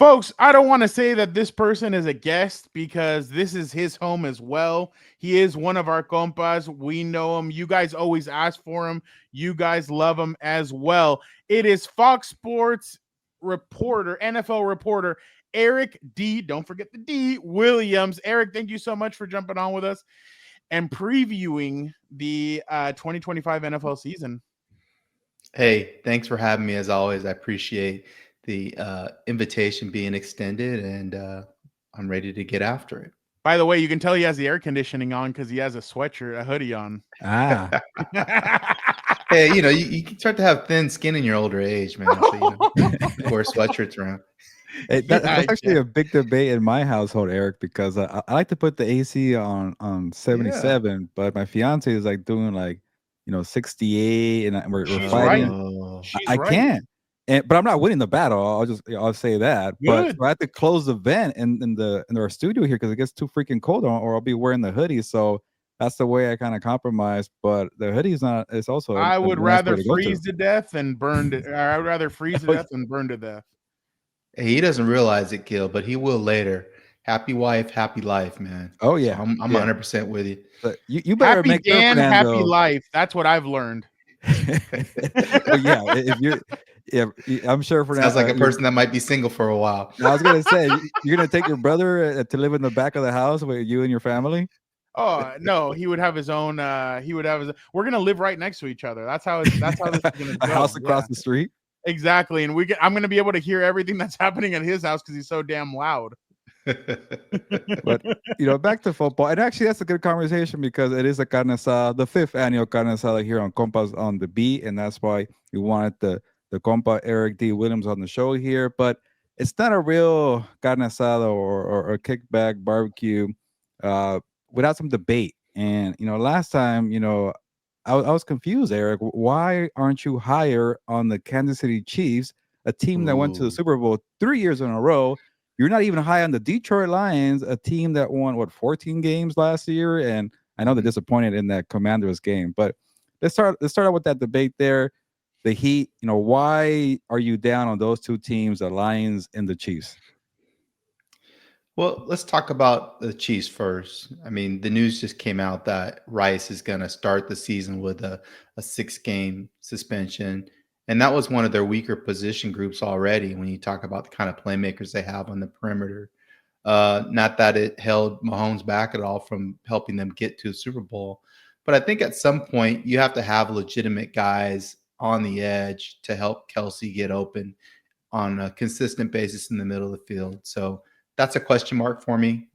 Folks, I don't want to say that this person is a guest because this is his home as well. He is one of our compas. We know him. You guys always ask for him. You guys love him as well. It is Fox Sports reporter, NFL reporter, Eric D. Don't forget the D. Williams. Eric, thank you so much for jumping on with us and previewing the 2025 NFL season. Hey, thanks for having me. As always, I appreciate the invitation being extended, and I'm ready to get after it. By the way, you can tell he has the air conditioning on because he has a sweatshirt, a hoodie on. Hey, you start to have thin skin in your older age, man. So, wear sweatshirts around. Hey, that's actually a big debate in my household, Eric, because I like to put the AC on 77, but my fiance is like doing 68, and we're fighting. I can't. But I'm not winning the battle. I'll say that. Good. But I have to close the vent in our studio here because it gets too freaking cold, or I'll be wearing the hoodie. So that's the way I kind of compromise. But the hoodie's not. It's also. I would rather freeze to death than burn. I would rather freeze to death than burn to death. He doesn't realize it, Gil, but he will later. Happy wife, happy life, man. Oh yeah, so I'm 100% with you. But you better happy make Dan, happy life. That's what I've learned. Well, yeah, if you're. Yeah, I'm sure for sounds like a person that might be single for a while. I was gonna say, you're gonna take your brother to live in the back of the house with you and your family. Oh no, he would have his own. We're gonna live right next to each other. That's how this is gonna go. A house across the street. Exactly, and I'm gonna be able to hear everything that's happening at his house because he's so damn loud. But back to football, and actually that's a good conversation because it is a carne asada, the 5th annual carne asada here on Compas on the Beat, and that's why we wanted the compa Eric D. Williams on the show here. But it's not a real carne asada or a kickback barbecue without some debate. And last time, I was confused, Eric. Why aren't you higher on the Kansas City Chiefs, a team that went to the Super Bowl 3 years in a row? You're not even high on the Detroit Lions, a team that won 14 games last year, and I know they're disappointed in that Commanders game. But let's start out with that debate there. The Heat, why are you down on those two teams, the Lions and the Chiefs? Well, let's talk about the Chiefs first. I mean, the news just came out that Rice is going to start the season with a 6-game suspension. And that was one of their weaker position groups already when you talk about the kind of playmakers they have on the perimeter. Not that it held Mahomes back at all from helping them get to a Super Bowl. But I think at some point you have to have legitimate guys on the edge to help Kelsey get open on a consistent basis in the middle of the field. So that's a question mark for me.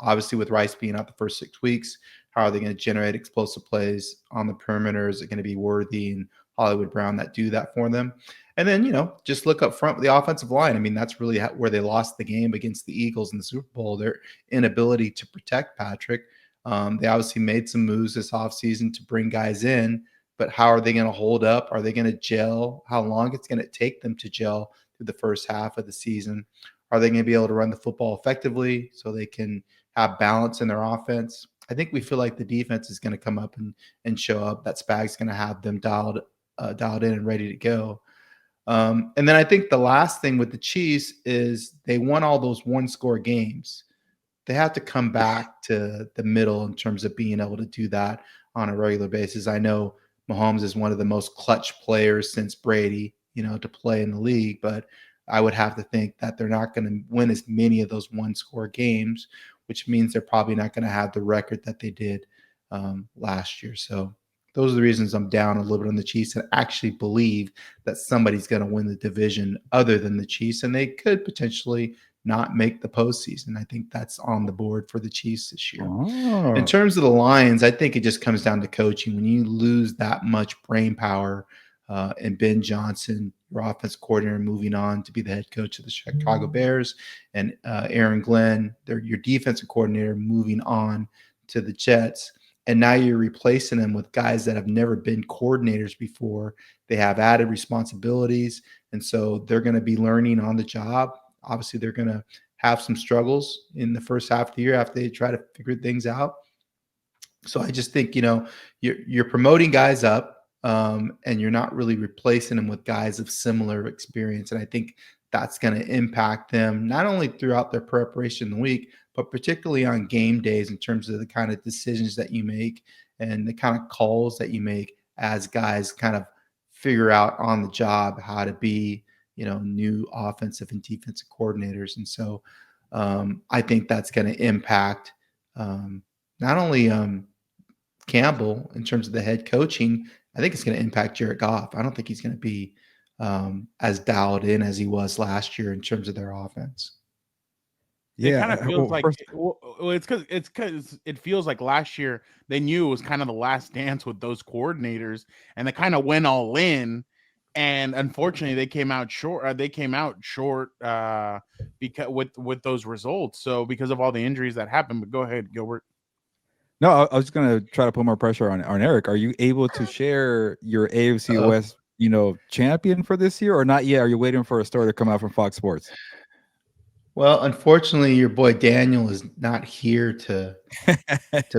Obviously with Rice being out the first 6 weeks, how are they going to generate explosive plays on the perimeter? Is it going to be Worthy and Hollywood Brown that do that for them? And then, just look up front with the offensive line. I mean, that's really where they lost the game against the Eagles in the Super Bowl, their inability to protect Patrick. They obviously made some moves this offseason to bring guys in, but how are they going to hold up? Are they going to gel? How long it's going to take them to gel through the first half of the season? Are they going to be able to run the football effectively so they can have balance in their offense? I think we feel like the defense is going to come up and show up. That Spag's going to have them dialed in and ready to go. And then I think the last thing with the Chiefs is they won all those one-score games. They have to come back to the middle in terms of being able to do that on a regular basis. I know Mahomes is one of the most clutch players since Brady, to play in the league, but I would have to think that they're not going to win as many of those one-score games, which means they're probably not going to have the record that they did last year. So those are the reasons I'm down a little bit on the Chiefs and actually believe that somebody's going to win the division other than the Chiefs, and they could potentially not make the postseason. I think that's on the board for the Chiefs this year. Oh. In terms of the Lions, I think it just comes down to coaching. When you lose that much brain power and Ben Johnson, your offense coordinator, moving on to be the head coach of the Chicago Bears, and Aaron Glenn, your defensive coordinator, moving on to the Jets. And now you're replacing them with guys that have never been coordinators before. They have added responsibilities, and so they're going to be learning on the job. Obviously, they're going to have some struggles in the first half of the year after they try to figure things out. So I just think, you're promoting guys up, and you're not really replacing them with guys of similar experience. And I think that's going to impact them not only throughout their preparation in the week, but particularly on game days in terms of the kind of decisions that you make and the kind of calls that you make as guys kind of figure out on the job how to be, new offensive and defensive coordinators. And so I think that's going to impact not only Campbell in terms of the head coaching. I think it's going to impact Jared Goff. I don't think he's going to be as dialed in as he was last year in terms of their offense. It kind of feels like it's because it feels like last year they knew it was kind of the last dance with those coordinators, and they kind of went all in. And unfortunately, they came out short. Because with those results. So because of all the injuries that happened. But go ahead, Gilbert. No, I was just gonna try to put more pressure on Eric. Are you able to share your AFC West, champion for this year, or not yet? Are you waiting for a story to come out from Fox Sports? Well, unfortunately, your boy Daniel is not here to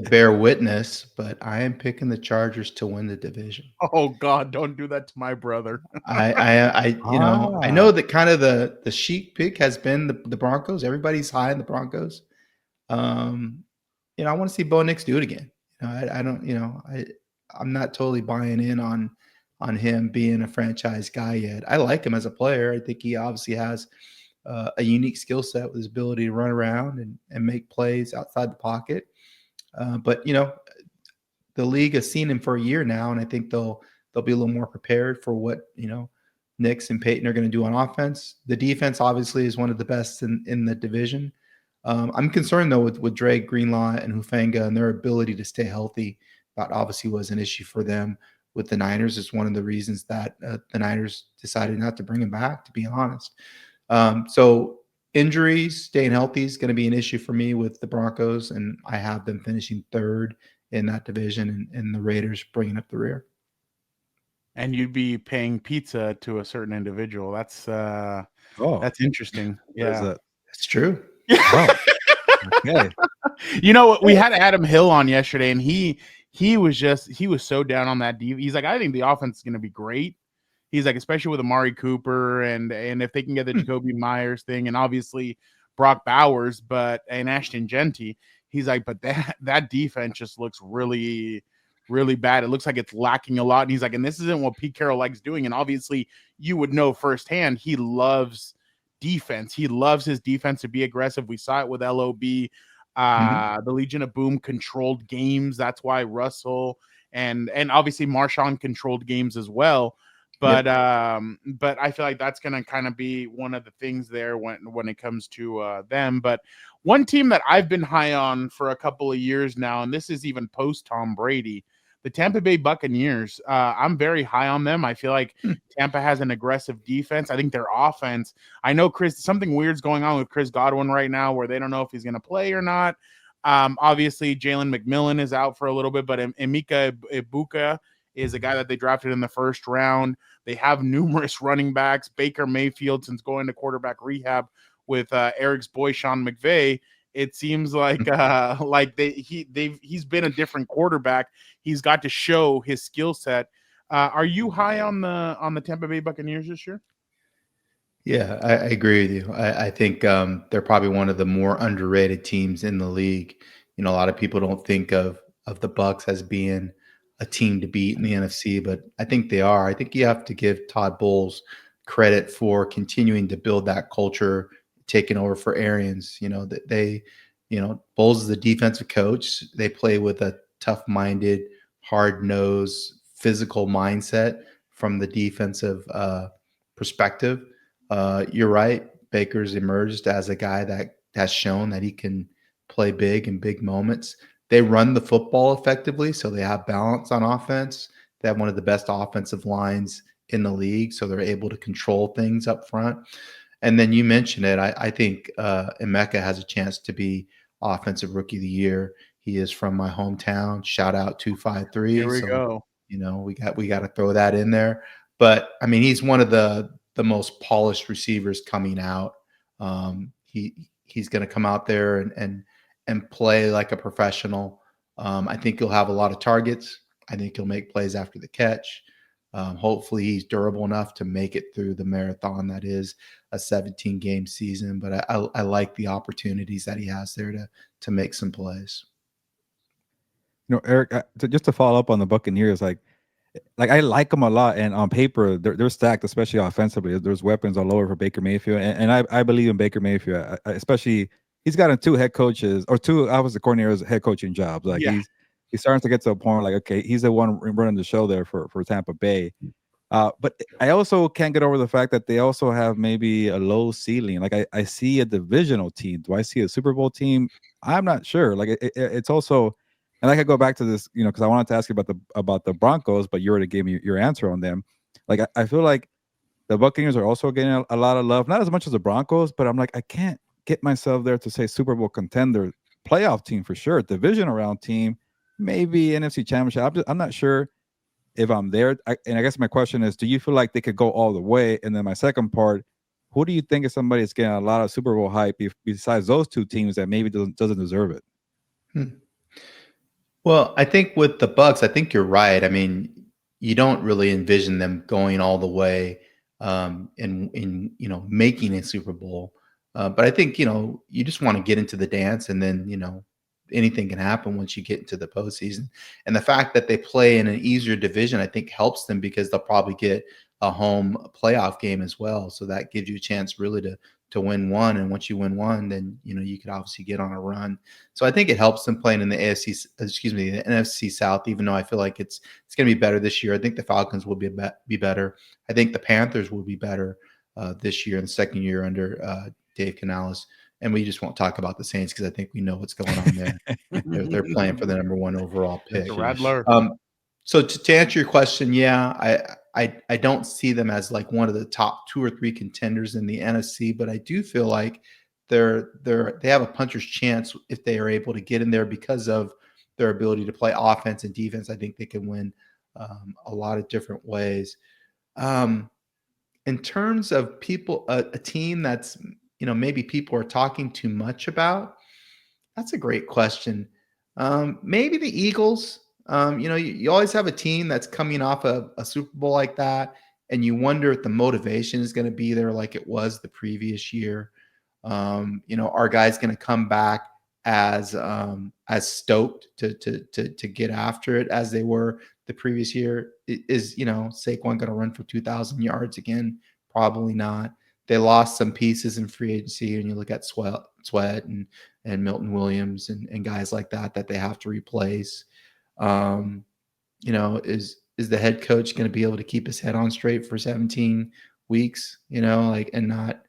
bear witness, but I am picking the Chargers to win the division. Oh God, don't do that to my brother. I know that kind of the chic pick has been the Broncos. Everybody's high in the Broncos. I want to see Bo Nix do it again. I'm not totally buying in on him being a franchise guy yet. I like him as a player. I think he obviously has a unique skill set with his ability to run around and make plays outside the pocket. But the league has seen him for a year now, and I think they'll be a little more prepared for what Nix and Peyton are going to do on offense. The defense obviously is one of the best in the division. I'm concerned though with Drake, Greenlaw, and Hufanga and their ability to stay healthy. That obviously was an issue for them with the Niners. It's one of the reasons that the Niners decided not to bring him back, to be honest. So injuries, staying healthy is going to be an issue for me with the Broncos, and I have them finishing third in that division, and the Raiders bringing up the rear. And you'd be paying pizza to a certain individual. That's interesting. Yeah, that's true. Wow. Okay. We had Adam Hill on yesterday, and he was so down on that. He's like, I think the offense is going to be great. He's like, especially with Amari Cooper and if they can get the Jacoby Myers thing, and obviously Brock Bowers, and Ashton Genty. He's like, but that defense just looks really, really bad. It looks like it's lacking a lot. And he's like, and this isn't what Pete Carroll likes doing. And obviously, you would know firsthand he loves defense. He loves his defense to be aggressive. We saw it with LOB. The Legion of Boom controlled games. That's why Russell and obviously Marshawn controlled games as well. But but I feel like that's going to kind of be one of the things there when it comes to them. But one team that I've been high on for a couple of years now, and this is even post Tom Brady, the Tampa Bay Buccaneers. I'm very high on them. I feel like Tampa has an aggressive defense. I think their offense. I know something weird's going on with Chris Godwin right now, where they don't know if he's going to play or not. Obviously, Jalen McMillan is out for a little bit, but Emeka Ibuka is a guy that they drafted in the first round. They have numerous running backs. Baker Mayfield, since going to quarterback rehab with Eric's boy Sean McVay, it seems like he's been a different quarterback. He's got to show his skill set. Are you high on the Tampa Bay Buccaneers this year? Yeah, I agree with you. I think they're probably one of the more underrated teams in the league. A lot of people don't think of the Bucs as being a team to beat in the NFC, but I think they are. I think you have to give Todd Bowles credit for continuing to build that culture, taking over for Arians. That they, Bowles is a defensive coach. They play with a tough-minded, hard-nosed, physical mindset from the defensive perspective. You're right. Baker's emerged as a guy that has shown that he can play big in big moments. They run the football effectively, so they have balance on offense. They have one of the best offensive lines in the league, so they're able to control things up front. And then you mentioned it. I think Emeka has a chance to be Offensive Rookie of the Year. He is from my hometown. Shout out 253. Here we go. We got to throw that in there. But I mean, he's one of the most polished receivers coming out. He's going to come out there and play like a professional. I think he'll have a lot of targets. I think he'll make plays after the catch. Hopefully he's durable enough to make it through the marathon that is a 17-game season. But I like the opportunities that he has there to make some plays. Eric, just to follow up on the Buccaneers, like I like them a lot, and on paper they're stacked, especially offensively. There's weapons all over for Baker Mayfield, and I believe in Baker Mayfield, especially he's gotten 2 head coaches or 2 offensive coordinators head coaching jobs. Like he's starting to get to a point like, okay, he's the one running the show there for Tampa Bay. But I also can't get over the fact that they also have maybe a low ceiling. Like I see a divisional team. Do I see a Super Bowl team? I'm not sure. Like it's also. And I could go back to this, because I wanted to ask you about the Broncos, but you already gave me your answer on them. Like I feel like the Buccaneers are also getting a lot of love, not as much as the Broncos, but I'm like, I can't get myself there to say Super Bowl contender, playoff team for sure, division round team, maybe NFC Championship. I'm not sure if I'm there. And I guess my question is, do you feel like they could go all the way? And then my second part, who do you think is somebody that's getting a lot of Super Bowl hype besides those 2 teams that maybe doesn't deserve it? Well, I think with the Bucks, I think you're right. I mean, you don't really envision them going all the way in making a Super Bowl. But I think you just want to get into the dance, and then anything can happen once you get into the postseason. And the fact that they play in an easier division, I think, helps them because they'll probably get a home playoff game as well. So that gives you a chance really to win one. And once you win one, then you could obviously get on a run. So I think it helps them playing in the the NFC South, even though I feel like it's going to be better this year. I think the Falcons will be better. I think the Panthers will be better this year in the second year under Dave Canales. And we just won't talk about the Saints because I think we know what's going on there. they're playing for the number 1 overall pick. So to answer your question, I don't see them as like one of the top 2 or 3 contenders in the NFC, but I do feel like they have a puncher's chance if they are able to get in there because of their ability to play offense and defense. I think they can win a lot of different ways. In terms of people, a team that's maybe people are talking too much about, that's a great question. Maybe the Eagles. You always have a team that's coming off a Super Bowl like that, and you wonder if the motivation is going to be there like it was the previous year. Our guy's going to come back as stoked to get after it as they were the previous year. Is Saquon going to run for 2,000 yards again? Probably not. They lost some pieces in free agency, and you look at Sweat and Milton Williams and guys like that they have to replace. Is the head coach going to be able to keep his head on straight for 17 weeks, and not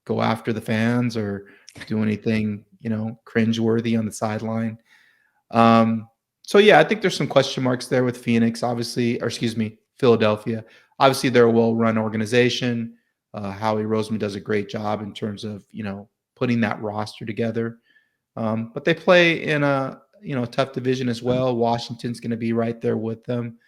go after the fans or do anything, cringeworthy on the sideline? So yeah, I think there's some question marks there with Philadelphia. Obviously, they're a well-run organization. Howie Roseman does a great job in terms of, putting that roster together. But they play in a tough division as well. Washington's going to be right there with them.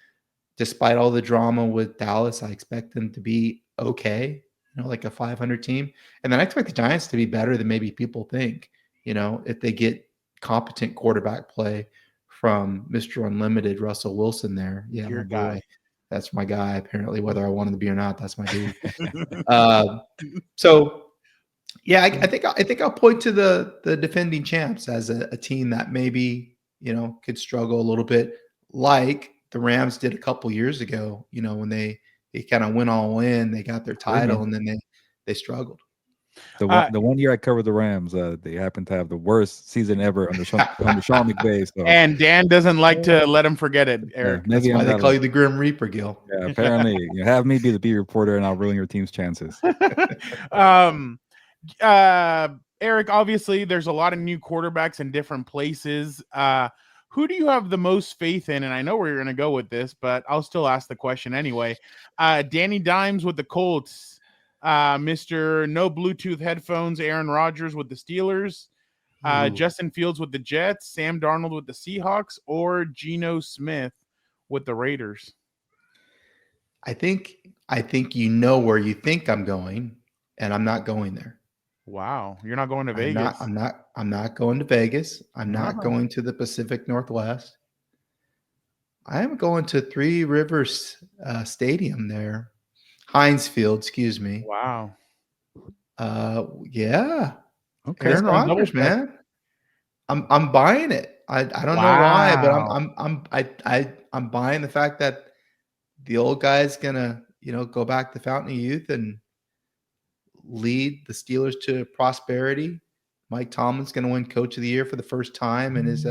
Despite all the drama with Dallas, I expect them to be okay, like a 500 team. And then I expect the Giants to be better than maybe people think, if they get competent quarterback play from Mr. Unlimited Russell Wilson there. Yeah, Your my guy. boy. That's my guy. Apparently, whether I want him to be or not, that's my dude. So yeah, I think I'll point to the defending champs as a team that maybe could struggle a little bit, like the Rams did a couple years ago. When they kind of went all in, they got their title, and then they struggled. The one year I covered the Rams, they happened to have the worst season ever under Sean McVay. So. And Dan doesn't like to let him forget it, Eric. Yeah, that's why they call you the Grim Reaper, Gil. Yeah, apparently. Have me be the beat reporter, and I'll ruin your team's chances. Eric, obviously there's a lot of new quarterbacks in different places. Who do you have the most faith in? And I know where you're going to go with this, but I'll still ask the question anyway. Danny Dimes with the Colts, Mr. No Bluetooth headphones, Aaron Rodgers with the Steelers, Justin Fields with the Jets, Sam Darnold with the Seahawks, or Geno Smith with the Raiders? I think you know where you think I'm going, and I'm not going there. Wow, you're not going to Vegas. I'm not going to Vegas. I'm not going to the Pacific Northwest. I am going to Three Rivers Stadium there. Heinz Field, excuse me. Wow. Yeah. Okay. Aaron Going double Rodgers, check. man. I'm buying it. I don't know why, but I'm buying the fact that the old guy's gonna, go back to Fountain of Youth and lead the Steelers to prosperity. Mike Tomlin's gonna win Coach of the Year for the first time in his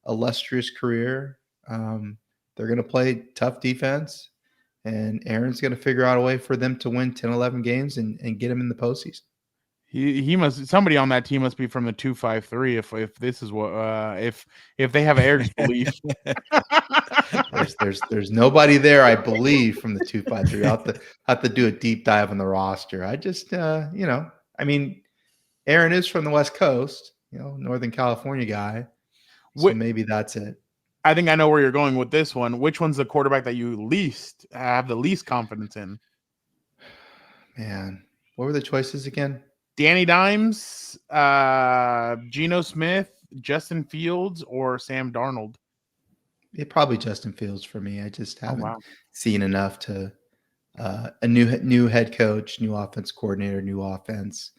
illustrious career. They're gonna play tough defense, and Aaron's gonna figure out a way for them to win 10, 11 games and get him in the postseason. He must, somebody on that team must be from the 253 if this is what if they have Eric's belief. There's nobody there, I believe, from the 253. I'll have to do a deep dive on the roster. I just I mean, Aaron is from the West Coast, Northern California guy. So maybe that's it. I think I know where you're going with this one. Which one's the quarterback that you have the least confidence in? Man, what were the choices again? Danny Dimes, Geno Smith, Justin Fields, or Sam Darnold? Probably Justin Fields for me. I just haven't seen enough to a new head coach, new offense coordinator, new offense.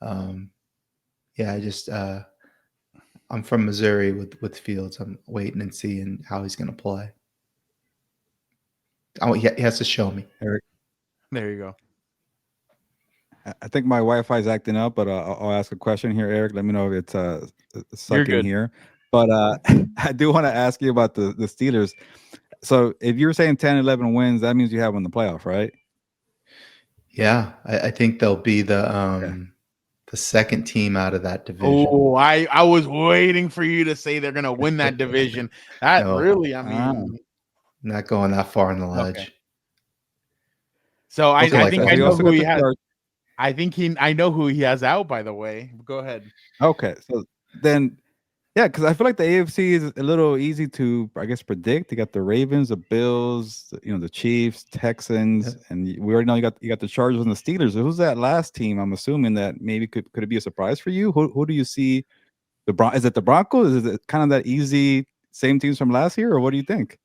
I just I'm from Missouri with Fields. I'm waiting and seeing how he's going to play. He has to show me. Eric. There you go. I think my Wi-Fi is acting up, but I'll ask a question here, Eric. Let me know if it's sucking here. But I do want to ask you about the Steelers. So if you're saying 10, 11 wins, that means you have them in the playoff, right? Yeah, I think they'll be the second team out of that division. Oh, I was waiting for you to say they're going to win that division. That really, I mean, not going that far on the ledge. Okay. So I think I know who he has. I know who he has out, by the way. Go ahead. Okay. So then, yeah, because I feel like the AFC is a little easy to, I guess, predict. You got the Ravens, the Bills, the Chiefs, Texans, and we already know you got the Chargers and the Steelers. So who's that last team? I'm assuming that maybe could it be a surprise for you? Who do you see? Is it the Broncos? Is it kind of that easy same teams from last year, or what do you think?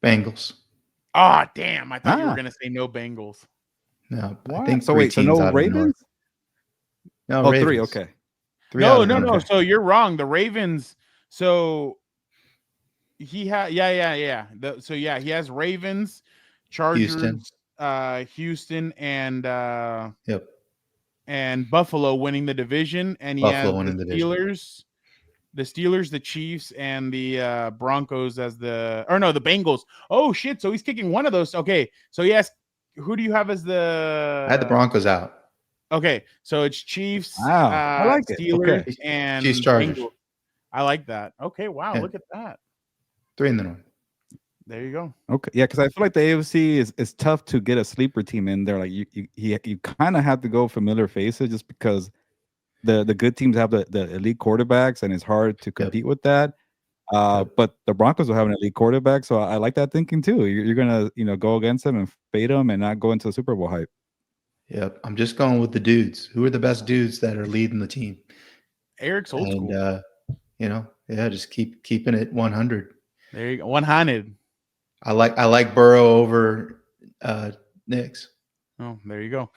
Bengals. Oh, damn! I thought you were going to say no Bengals. No, what? I think so. Wait, so no Ravens? No, oh, Ravens. 3. Okay. No. So you're wrong. The Ravens. So he had, yeah. He has Ravens, Chargers, Houston, and and Buffalo winning the division, and he has the Steelers, the Chiefs, and the Broncos as the Bengals. Oh shit! So he's kicking one of those. Okay, so he has. Who do you have as the? I had the Broncos out. Okay, so it's Chiefs, I like Steelers, it. and Chiefs, Chargers. Bengals. I like that. Okay, wow, look at that. 3 in the north. There you go. Okay, yeah, because I feel like the AFC is tough to get a sleeper team in there. Like you kind of have to go familiar faces just because the good teams have the elite quarterbacks, and it's hard to compete with that. But the Broncos will have an elite quarterback, so I like that thinking too. You're gonna go against them and fade them and not go into the Super Bowl hype. Yep, I'm just going with the dudes. Who are the best dudes that are leading the team? Eric's old school. Just keeping it 100. There you go, 100. I like Burrow over Knicks. Oh, there you go.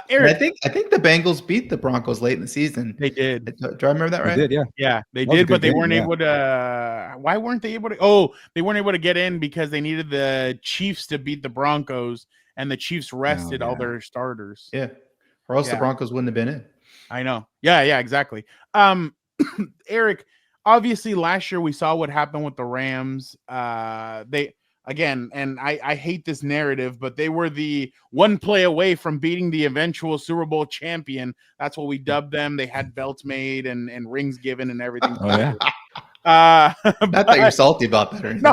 Eric, I think the Bengals beat the Broncos late in the season. They did. Do I remember that right? They did, yeah, they did, but they weren't able to. Why weren't they able to? Oh, they weren't able to get in because they needed the Chiefs to beat the Broncos, and the Chiefs rested all their starters. Yeah, or else the Broncos wouldn't have been in. I know. Yeah, exactly. Eric, obviously last year we saw what happened with the Rams. Again, and I hate this narrative, but they were the one play away from beating the eventual Super Bowl champion. That's what we dubbed them. They had belts made and rings given and everything. Oh, yeah. Not that you're salty about that or anything. No.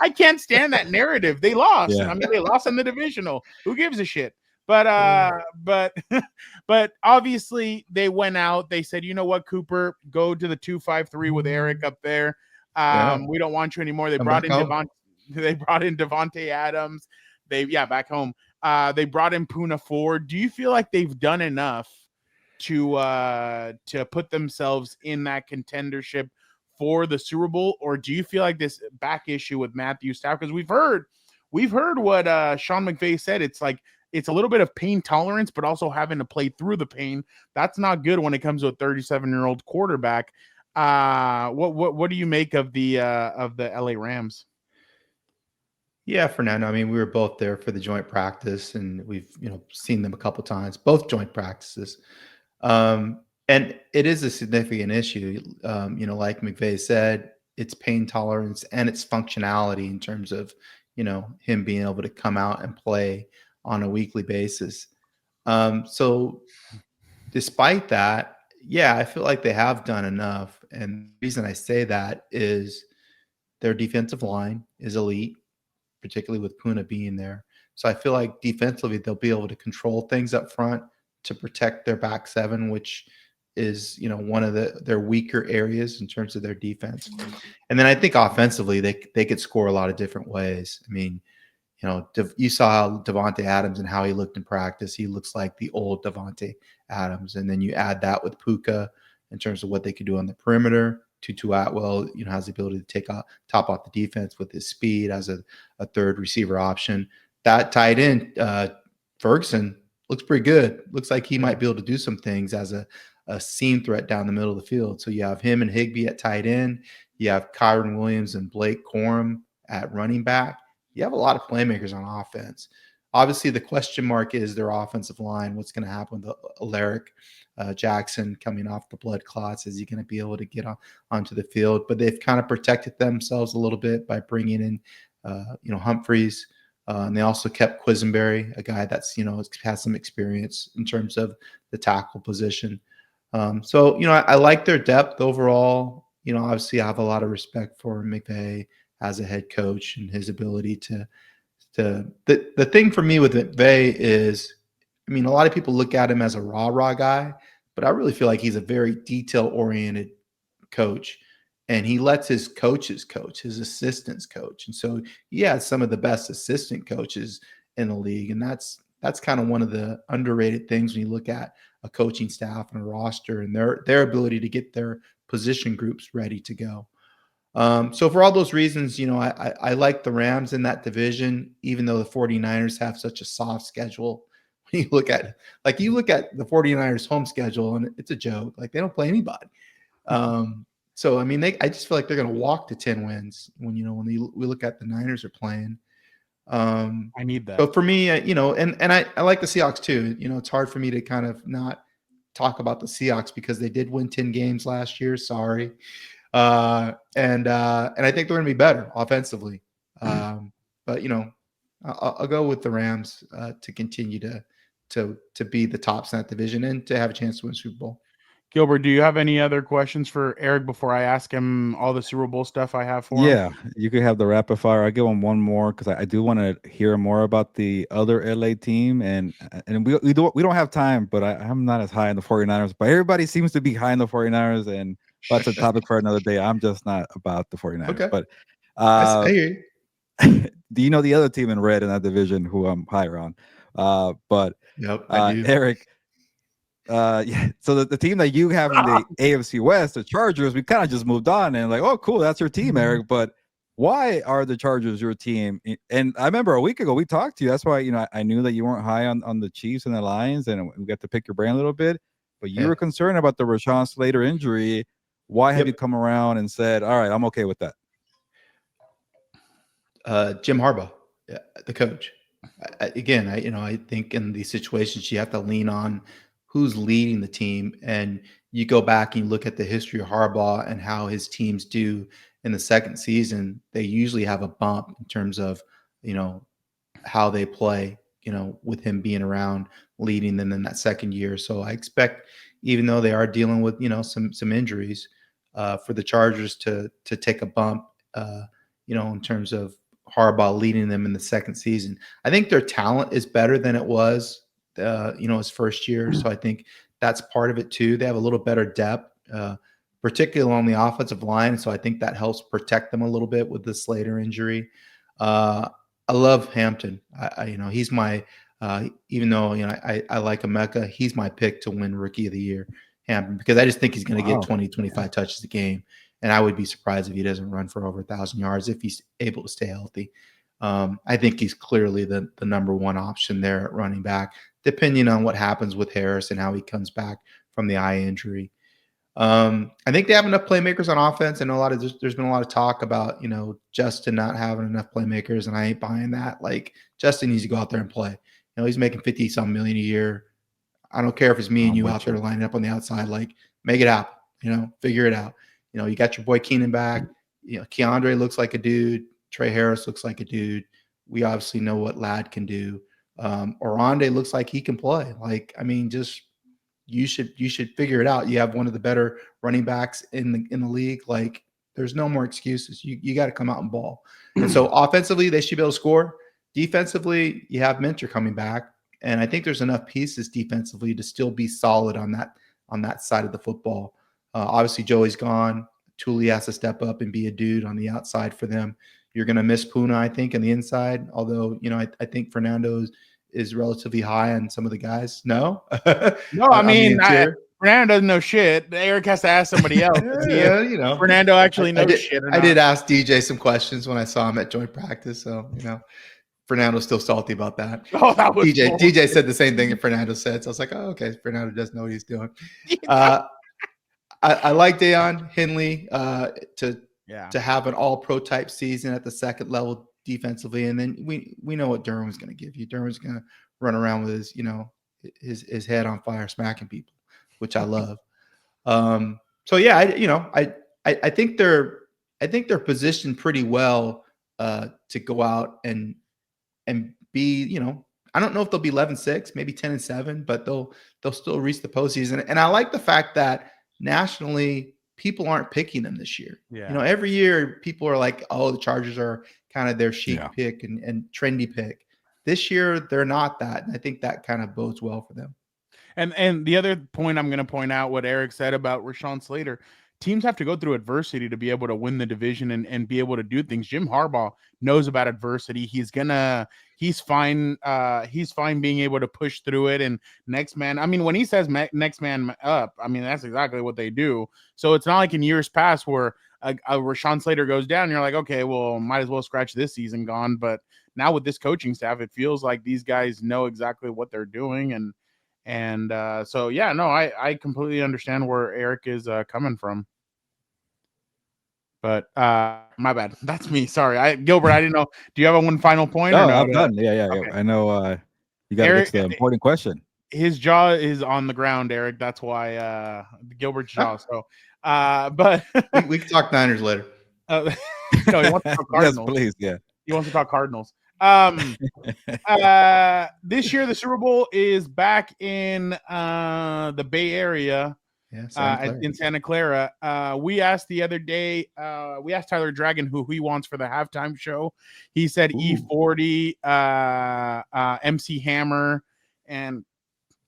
I can't stand that narrative. They lost. Yeah. I mean, they lost in the divisional. Who gives a shit? But obviously they went out. They said, you know what, Cooper, go to the 253 with Eric up there. We don't want you anymore. They brought in Devontae Adams. Back home. They brought in Puna Ford. Do you feel like they've done enough to put themselves in that contendership for the Super Bowl, or do you feel like this back issue with Matthew Stafford? Because we've heard what Sean McVay said. It's like it's a little bit of pain tolerance, but also having to play through the pain. That's not good when it comes to a 37-year-old quarterback. What do you make of the LA Rams? Yeah, Fernando. I mean, we were both there for the joint practice, and we've seen them a couple times, both joint practices. And it is a significant issue. Like McVay said, it's pain tolerance and it's functionality in terms of him being able to come out and play on a weekly basis. So despite that, yeah, I feel like they have done enough. And the reason I say that is their defensive line is elite, particularly with Puna being there. So I feel like defensively, they'll be able to control things up front to protect their back seven, which is, one of their weaker areas in terms of their defense. And then I think offensively, they could score a lot of different ways. I mean, you saw how Davante Adams and how he looked in practice. He looks like the old Davante Adams. And then you add that with Puka in terms of what they could do on the perimeter. Tutu Atwell, has the ability to top off the defense with his speed as a third receiver option. That tight end, Ferguson, looks pretty good. Looks like he might be able to do some things as a seam threat down the middle of the field. So you have him and Higbee at tight end. You have Kyron Williams and Blake Corum at running back. You have a lot of playmakers on offense. Obviously, the question mark is their offensive line. What's going to happen with Alaric Jackson coming off the blood clots? Is he going to be able to get onto the field? But they've kind of protected themselves a little bit by bringing in, Humphreys. And they also kept Quisenberry, a guy that's, has some experience in terms of the tackle position. So, I like their depth overall. Obviously, I have a lot of respect for McVay as a head coach and his ability to the thing for me with McVay is, I mean, a lot of people look at him as a rah-rah guy, but I really feel like he's a very detail-oriented coach, and he lets his coaches coach, his assistants coach. And so he has some of the best assistant coaches in the league, and that's kind of one of the underrated things when you look at a coaching staff and a roster and their ability to get their position groups ready to go. So for all those reasons, I like the Rams in that division, even though the 49ers have such a soft schedule. When you look at the 49ers home schedule, and it's a joke. Like, they don't play anybody. So, I mean, I just feel like they're going to walk to 10 wins when we look at the Niners are playing. I need that. So for me, and I like the Seahawks too. It's hard for me to kind of not talk about the Seahawks because they did win 10 games last year. Sorry. And I think they're going to be better offensively. But I'll go with the Rams to continue to be the tops in that division and to have a chance to win Super Bowl. Gilbert, do you have any other questions for Eric before I ask him all the Super Bowl stuff I have for him? Yeah, you could have the rapid fire. I'll give him one more because I do want to hear more about the other LA team. And we don't have time, but I'm not as high on the 49ers. But everybody seems to be high on the 49ers, and that's a topic for another day. I'm just not about the 49ers. Okay. But I hear you. do you know the other team in red in that division who I'm higher on? But Yep, I do. Eric, yeah. So the team that you have in the AFC West, the Chargers, we kind of just moved on and like, oh, cool, that's your team, Eric. But why are the Chargers your team? And I remember a week ago we talked to you. That's why I knew that you weren't high on the Chiefs and the Lions, and we got to pick your brain a little bit. But you were concerned about the Rashawn Slater injury. Why have you come around and said, all right, I'm okay with that? Jim Harbaugh, the coach. I think in these situations you have to lean on who's leading the team, and you go back and you look at the history of Harbaugh and how his teams do in the second season. They usually have a bump in terms of how they play, with him being around leading them in that second year. So I expect, even though they are dealing with some injuries, for the Chargers to take a bump, in terms of Harbaugh leading them in the second season. I think their talent is better than it was, his first year. So I think that's part of it too. They have a little better depth, particularly on the offensive line. So I think that helps protect them a little bit with the Slater injury. I love Hampton. He's my, even though, I like Emeka, he's my pick to win Rookie of the Year, Hampton, because I just think he's going to get 20, 25 touches a game. and I would be surprised if he doesn't run for over 1,000 yards if he's able to stay healthy. I think he's clearly the number one option there at running back, depending on what happens with Harris and how he comes back from the eye injury. I think they have enough playmakers on offense. I know there's been a lot of talk about, Justin not having enough playmakers, and I ain't buying that. Like, Justin needs to go out there and play. He's making 50-some million a year. I don't care if it's me and you out there lining up on the outside. Like, make it happen. Figure it out. You got your boy Keenan back. Keandre looks like a dude. Trey Harris looks like a dude. We obviously know what Ladd can do. Oronde looks like he can play. Like, I mean, just you should figure it out. You have one of the better running backs in the league. Like, there's no more excuses. You got to come out and ball. And so offensively, they should be able to score. Defensively, you have Minter coming back, and I think there's enough pieces defensively to still be solid on that side of the football. Obviously, Joey's gone. Tully has to step up and be a dude on the outside for them. You're going to miss Puna, I think, on the inside. Although, I think Fernando is relatively high on some of the guys. No? No, I mean, Fernando doesn't know shit. Eric has to ask somebody else. Fernando actually knows shit. I did ask DJ some questions when I saw him at joint practice. So, Fernando's still salty about that. Oh, that was DJ said the same thing that Fernando said. So I was like, oh, okay. Fernando does know what he's doing. I like Deion Henley to have an all-pro type season at the second level defensively, and then we know what Durham's going to give you. Durham's going to run around with his head on fire, smacking people, which I love. So yeah, I think they're positioned pretty well to go out and be, I don't know if they'll be 11-6, maybe 10-7, but they'll still reach the postseason. And I like the fact that nationally, people aren't picking them this year. Yeah. Every year people are like, oh, the Chargers are kind of their chic pick and trendy pick. This year, they're not that. And I think that kind of bodes well for them. And the other point I'm going to point out what Eric said about Rashawn Slater. Teams have to go through adversity to be able to win the division and be able to do things. Jim Harbaugh knows about adversity. He's fine being able to push through it. And next man, I mean, when he says next man up, I mean, that's exactly what they do. So it's not like in years past where a Rashawn Slater goes down and you're like, okay, well, might as well scratch this season gone. But now with this coaching staff, it feels like these guys know exactly what they're doing. And so, yeah, no, I completely understand where Eric is coming from. But my bad. That's me. Sorry. Gilbert, I didn't know. Do you have one final point? No, or no? I'm done. Yeah. Okay. I know you got to get to the important question. His jaw is on the ground, Eric. That's why Gilbert's jaw. So, but we can talk Niners later. No, he wants to talk Cardinals. Yes, please. Yeah. He wants to talk Cardinals. This year, the Super Bowl is back in the Bay Area. Yeah, in Santa Clara. We asked the other day, we asked Tyler Dragon who he wants for the halftime show. He said E40, MC Hammer, and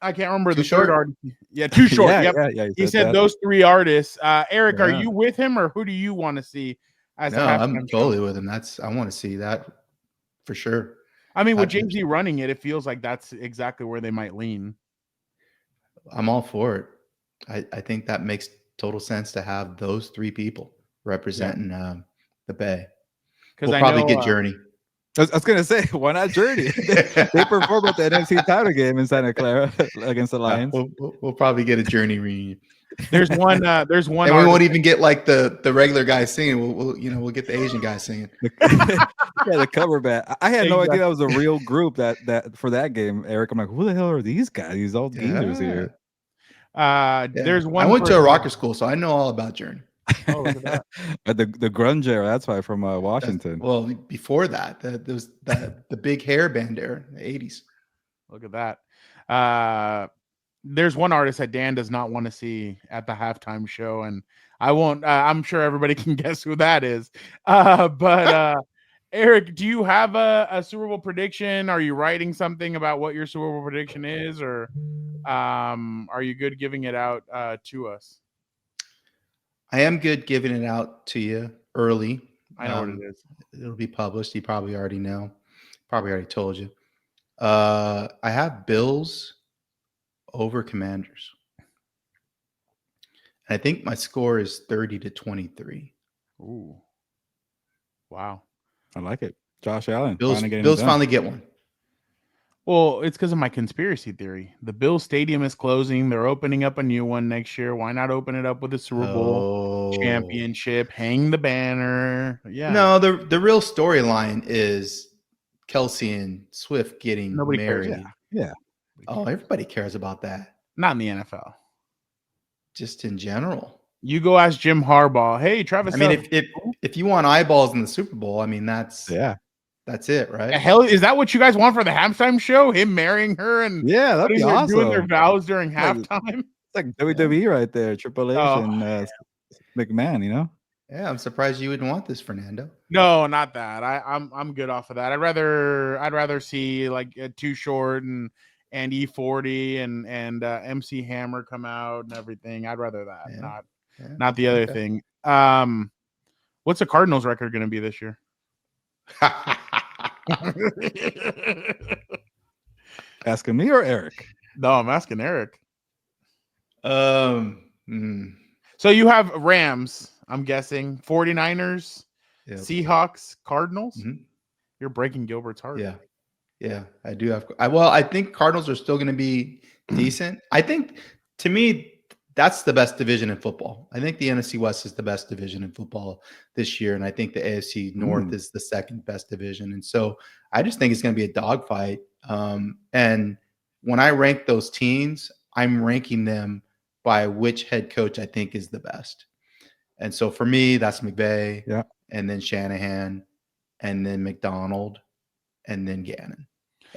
I can't remember the third artist. Yeah, Too Short. Yeah, he said those three artists. Eric, are you with him, or who do you want to see as a halftime I'm totally with him. I want to see that for sure. I mean, with James E running it, it feels like that's exactly where they might lean. I'm all for it. I think that makes total sense to have those three people representing the Bay. We'll probably get Journey. I was going to say, why not Journey? they performed at the NFC title game in Santa Clara against the Lions. We'll probably get a Journey reunion. There's one. And we won't even get like the regular guys singing. We'll get the Asian guys singing. The cover band. I had no idea that was a real group that for that game, Eric. I'm like, who the hell are these guys? These old geezers here. There's one. I went to a rocker school, so I know all about Journey. Oh, look at that. the grunge era. That's why from Washington. Before that, there was the big hair band era, the 80s. Look at that. There's one artist that Dan does not want to see at the halftime show, and I won't. I'm sure everybody can guess who that is. But Eric, do you have a Super Bowl prediction? Are you writing something about what your Super Bowl prediction is, or are you good giving it out to us? I am good giving it out to you early. I know what it is. It'll be published. You probably already know. Probably already told you. I have Bills over Commanders. I think my score is 30-23. Ooh. Wow. I like it. Josh Allen Bills finally getting Bills it done. finally get one. Well, it's because of my conspiracy theory. The Bills Stadium is closing. They're opening up a new one next year. Why not open it up with a Super Bowl championship? Hang the banner. Yeah. No, the real storyline is Kelsey and Swift getting Nobody cares. married. Yeah. Oh, everybody cares about that. Not in the NFL. Just in general. You go ask Jim Harbaugh. Hey, Travis. I mean, if you want eyeballs in the Super Bowl, I mean that's it, right? The hell, is that what you guys want for the halftime show? Him marrying her and that'd be awesome. doing their vows during halftime. It's like WWE right there, Triple H and McMahon. You know. Yeah, I'm surprised you wouldn't want this, Fernando. No, not that. I'm good off of that. I'd rather see like Too Short and E40 and MC Hammer come out and everything. I'd rather that, not the other thing. What's the Cardinals record going to be this year? Asking me or Eric? No, I'm asking Eric. So you have Rams, I'm guessing, 49ers, Seahawks, Cardinals. Mm-hmm. You're breaking Gilbert's heart. Yeah, I do have. I think Cardinals are still going to be decent. I think, to me, that's the best division in football. I think the NFC West is the best division in football this year, and I think the AFC North is the second best division. And so I just think it's going to be a dogfight. And when I rank those teams, I'm ranking them by which head coach I think is the best. And so for me, that's McVay, and then Shanahan, and then McDonald, and then Gannon.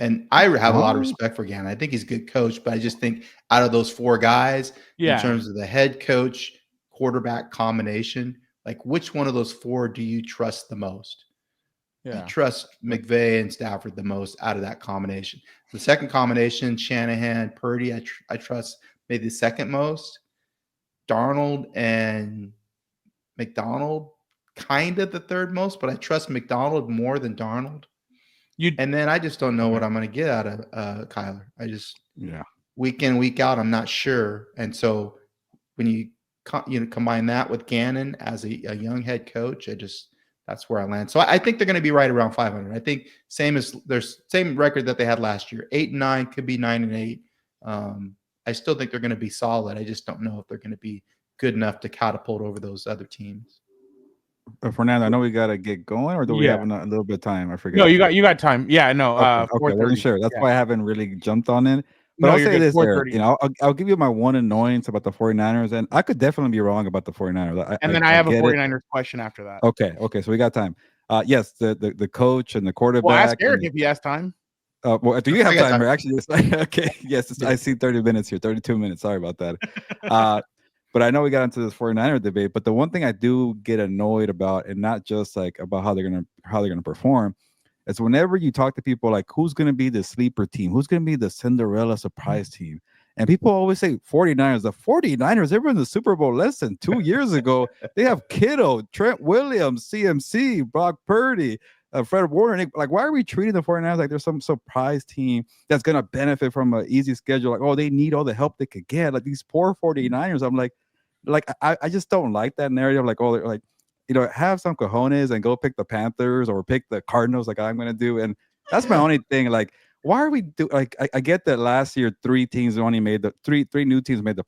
And I have a lot of respect for Gannon. I think he's a good coach, but I just think out of those four guys, in terms of the head coach, quarterback combination, like which one of those four do you trust the most? I trust McVay and Stafford the most out of that combination. The second combination, Shanahan, Purdy, I trust maybe the second most. Darnold and McDonald, kind of the third most, but I trust McDonald more than Darnold. And then I just don't know what I'm going to get out of Kyler. I just week in, week out, I'm not sure. And so when you combine that with Gannon as a young head coach, that's where I land. So I think they're going to be right around 500. I think same record that they had last year, 8-9, could be 9-8. I still think they're going to be solid. I just don't know if they're going to be good enough to catapult over those other teams. Fernando, I know we gotta get going, or do we have a little bit of time? I forget. No, you got time. Yeah, no. Okay, wasn't sure. That's why I haven't really jumped on it. But I'll say this, Eric, I'll give you my one annoyance about the 49ers, and I could definitely be wrong about the 49ers. I have a 49ers question after that. Okay, so we got time. Yes, the coach and the quarterback. Well, ask Eric if he has time. Well, do you have time? Actually, okay. Yes, I see 30 minutes here, 32 minutes. Sorry about that. But I know we got into this 49er debate, but the one thing I do get annoyed about, and not just like about how they're gonna perform, is whenever you talk to people like who's gonna be the sleeper team, who's gonna be the Cinderella surprise team, and people always say 49ers. The 49ers, they were in the Super Bowl less than 2 years ago. They have Kittle, Trent Williams, CMC, Brock Purdy, Fred Warner. Like, why are we treating the 49ers like there's some surprise team that's going to benefit from an easy schedule? Like, oh, they need all the help they could get. Like, these poor 49ers. I'm like I just don't like that narrative. Like, oh, like, have some cojones and go pick the Panthers or pick the Cardinals like I'm going to do. And that's my only thing. Like, why are we like, I get that last year, three new teams made the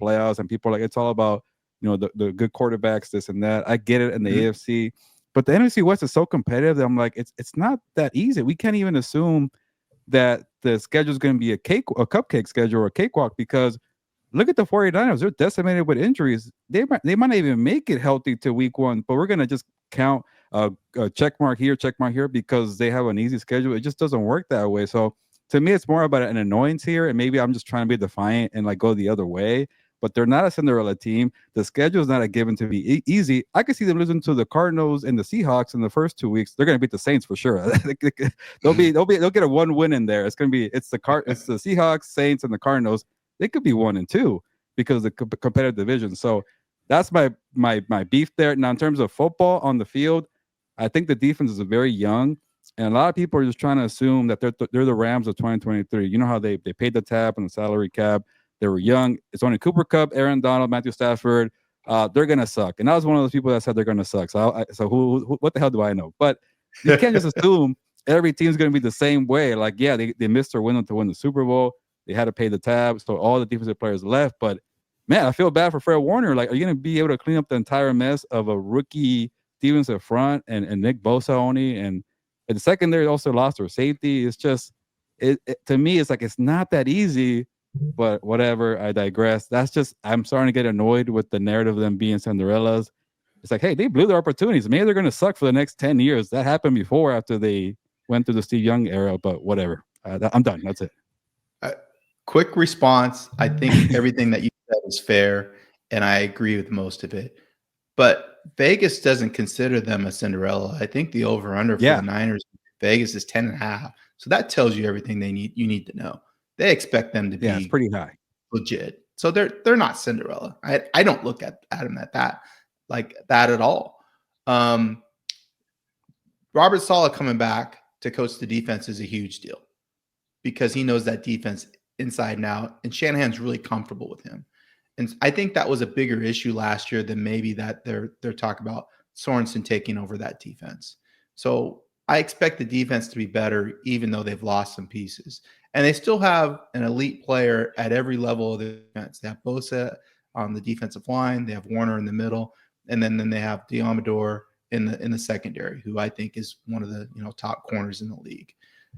playoffs, and people are like, it's all about, the good quarterbacks, this and that. I get it in the AFC. But the NFC West is so competitive that I'm like, it's not that easy. We can't even assume that the schedule is going to be a cupcake schedule or a cakewalk, because look at the 49ers. They're decimated with injuries. They might not even make it healthy to week one, but we're going to just count a check mark here because they have an easy schedule. It just doesn't work that way. So to me, it's more about an annoyance here, and maybe I'm just trying to be defiant and like go the other way. But they're not a Cinderella team. The schedule is not a given to be easy. I could see them losing to the Cardinals and the Seahawks in the first 2 weeks. They're going to beat the Saints for sure. they'll get a one win in there. It's the Seahawks, Saints, and the Cardinals. They could be 1-2 because of the competitive division. So that's my beef there. Now, in terms of football on the field, I think the defense is very young, and a lot of people are just trying to assume that they're the Rams of 2023. You know how they paid the tab and the salary cap. They were young. It's only Cooper Kupp, Aaron Donald, Matthew Stafford, they're gonna suck. And I was one of those people that said they're gonna suck. So what the hell do I know? But you can't just assume every team's gonna be the same way. Like, yeah, they missed their window to win the Super Bowl. They had to pay the tab, so all the defensive players left. But man, I feel bad for Fred Warner. Like, are you gonna be able to clean up the entire mess of a rookie defensive front and Nick Bosa only? And the secondary also lost their safety. It's just to me, it's like it's not that easy. But whatever, I digress. I'm starting to get annoyed with the narrative of them being Cinderellas. It's like, hey, they blew their opportunities. Maybe they're going to suck for the next 10 years. That happened before after they went through the Steve Young era, but whatever. I'm done. That's it. Quick response. I think everything that you said is fair, and I agree with most of it. But Vegas doesn't consider them a Cinderella. I think the over-under for the Niners, Vegas is 10.5. So that tells you everything you need to know. They expect them to be it's pretty high, legit. So they're not Cinderella. I don't look at them like that at all. Robert Saleh coming back to coach the defense is a huge deal because he knows that defense inside and out, and Shanahan's really comfortable with him. And I think that was a bigger issue last year than maybe that they're talking about Sorensen taking over that defense. So I expect the defense to be better, even though they've lost some pieces. And they still have an elite player at every level of the defense. They have Bosa on the defensive line. They have Warner in the middle. And then they have Diamador in the secondary, who I think is one of the top corners in the league.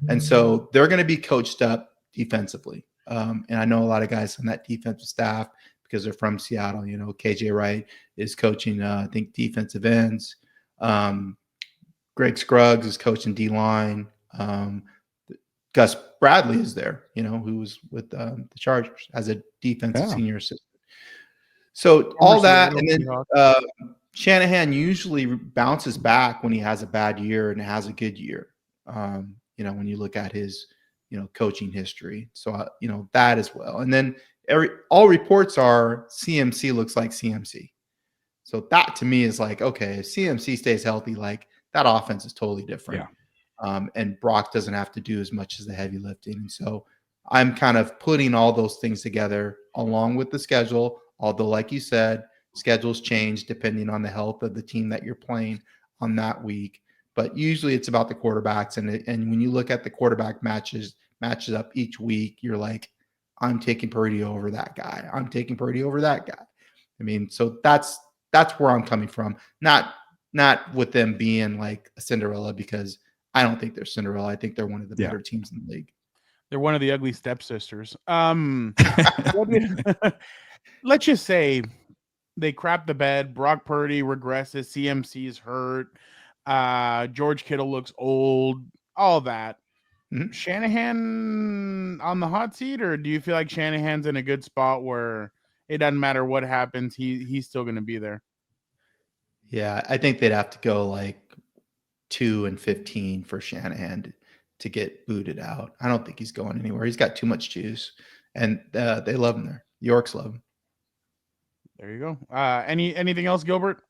And so they're going to be coached up defensively. And I know a lot of guys on that defensive staff because they're from Seattle. KJ Wright is coaching, I think, defensive ends. Greg Scruggs is coaching D-line. Gus Bradley is there, who was with the Chargers as a defensive senior assistant. So all that, and then Shanahan usually bounces back when he has a bad year and has a good year. When you look at his, coaching history. So that as well. And then all reports are CMC looks like CMC. So that to me is like, okay, if CMC stays healthy, like that offense is totally different. Yeah. And Brock doesn't have to do as much as the heavy lifting. And so I'm kind of putting all those things together along with the schedule. Although, like you said, schedules change depending on the health of the team that you're playing on that week. But usually it's about the quarterbacks. And when you look at the quarterback matches up each week, you're like, I'm taking Purdy over that guy. I'm taking Purdy over that guy. I mean, so that's where I'm coming from. Not with them being like a Cinderella, because I don't think they're Cinderella. I think they're one of the better teams in the league. They're one of the ugly stepsisters. Let's just say they crap the bed. Brock Purdy regresses. CMC's hurt. George Kittle looks old. All that. Mm-hmm. Shanahan on the hot seat, or do you feel like Shanahan's in a good spot where it doesn't matter what happens, he's still going to be there? Yeah, I think they'd have to go like 2-15 for Shanahan to get booted out. I don't think he's going anywhere. He's got too much juice, and they love him there. Yorks love him. There you go. Anything else, Gilbert?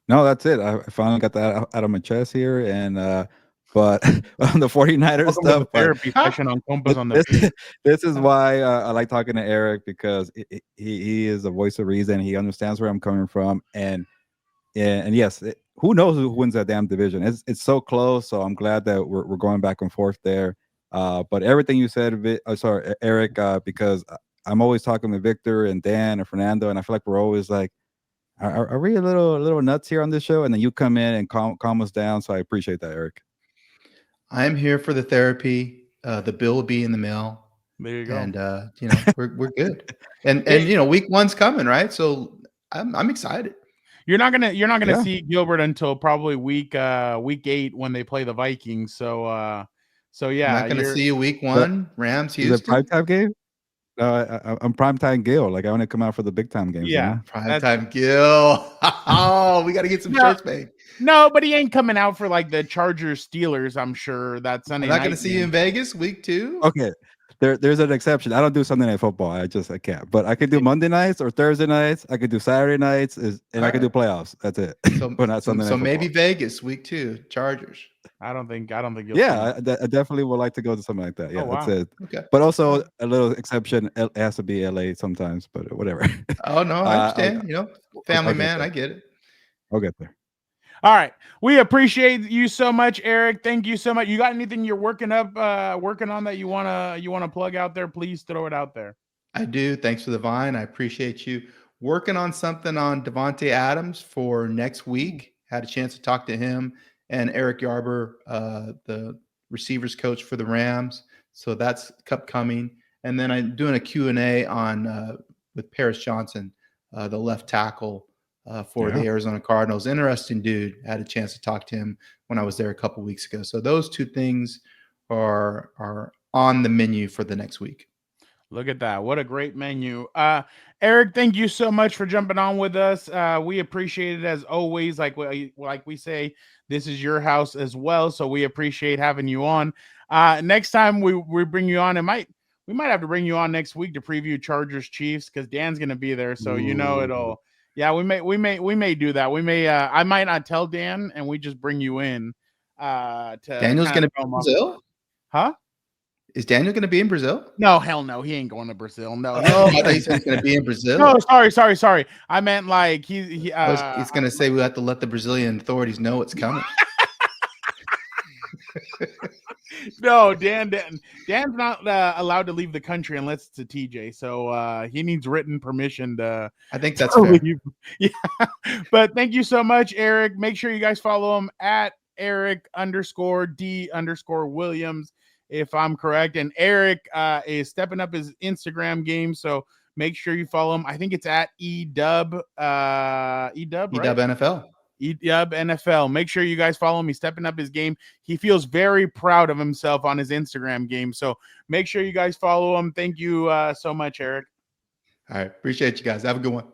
No, that's it. I finally got that out of my chest here, and but on the 49ers stuff, therapy session on Compas on the this is why I like talking to Eric, because he is a voice of reason. He understands where I'm coming from, and yes, who knows who wins that damn division? It's so close. So I'm glad that we're going back and forth there. But everything you said, Eric, because I'm always talking to Victor and Dan and Fernando, and I feel like we're always like, are we a little nuts here on this show? And then you come in and calm us down. So I appreciate that, Eric. I'm here for the therapy. The bill will be in the mail. There you go. And we're good. And week one's coming, right? So I'm excited. You're not gonna see Gilbert until probably week 8 when they play the Vikings. So yeah, I'm not gonna see you week 1. Rams, Houston. Is it primetime game? I'm primetime Gil. Like I want to come out for the big time games. Yeah, primetime Gil. Oh, we got to get some shirts made. No, but he ain't coming out for like the Chargers Steelers. I'm sure that Sunday. I'm not going to see you in Vegas week 2. Okay, there's an exception. I don't do Sunday night football. I can't. But I could do Monday nights or Thursday nights. I could do Saturday nights, I could do playoffs. That's it. So, but not Sunday night so football. Maybe Vegas week 2, Chargers. I don't think you'll. Yeah, I definitely would like to go to something like that. Yeah, Oh, that's wow. it. Okay. But also a little exception. It has to be LA sometimes, but whatever. Oh no, I understand. Family I'll get man, there. I get it. I'll get there. All right. We appreciate you so much, Eric. Thank you so much. You got anything you're working on that you wanna plug out there? Please throw it out there. I do. Thanks for the vine. I appreciate you working on something on Devontae Adams for next week. Had a chance to talk to him and Eric Yarber, the receivers coach for the Rams. So that's upcoming. And then I'm doing a Q&A on with Paris Johnson, the left tackle for the Arizona Cardinals. Interesting dude. Had a chance to talk to him when I was there a couple weeks ago. So those two things are on the menu for the next week. Look at that. What a great menu. Eric, thank you so much for jumping on with us. We appreciate it as always. Like we say, this is your house as well. So we appreciate having you on. Next time we bring you on, we might have to bring you on next week to preview Chargers Chiefs because Dan's going to be there. So, it'll, we may do that. We may, I might not tell Dan and we just bring you in. Daniel's going to be in Brazil? Huh? Is Daniel going to be in Brazil? No, hell no. He ain't going to Brazil. No. Oh, I thought he said he's going to be in Brazil. No, sorry. I meant like he's going to say we have to let the Brazilian authorities know it's coming. No, Dan's not allowed to leave the country unless it's a TJ. So he needs written permission to. I think that's fair. Yeah, but thank you so much, Eric. Make sure you guys follow him at Eric_D_Williams. If I'm correct. And Eric is stepping up his Instagram game. So make sure you follow him. I think it's at EDub, right? NFL. EDub NFL. Make sure you guys follow him. He's stepping up his game. He feels very proud of himself on his Instagram game. So make sure you guys follow him. Thank you so much, Eric. All right. Appreciate you guys. Have a good one.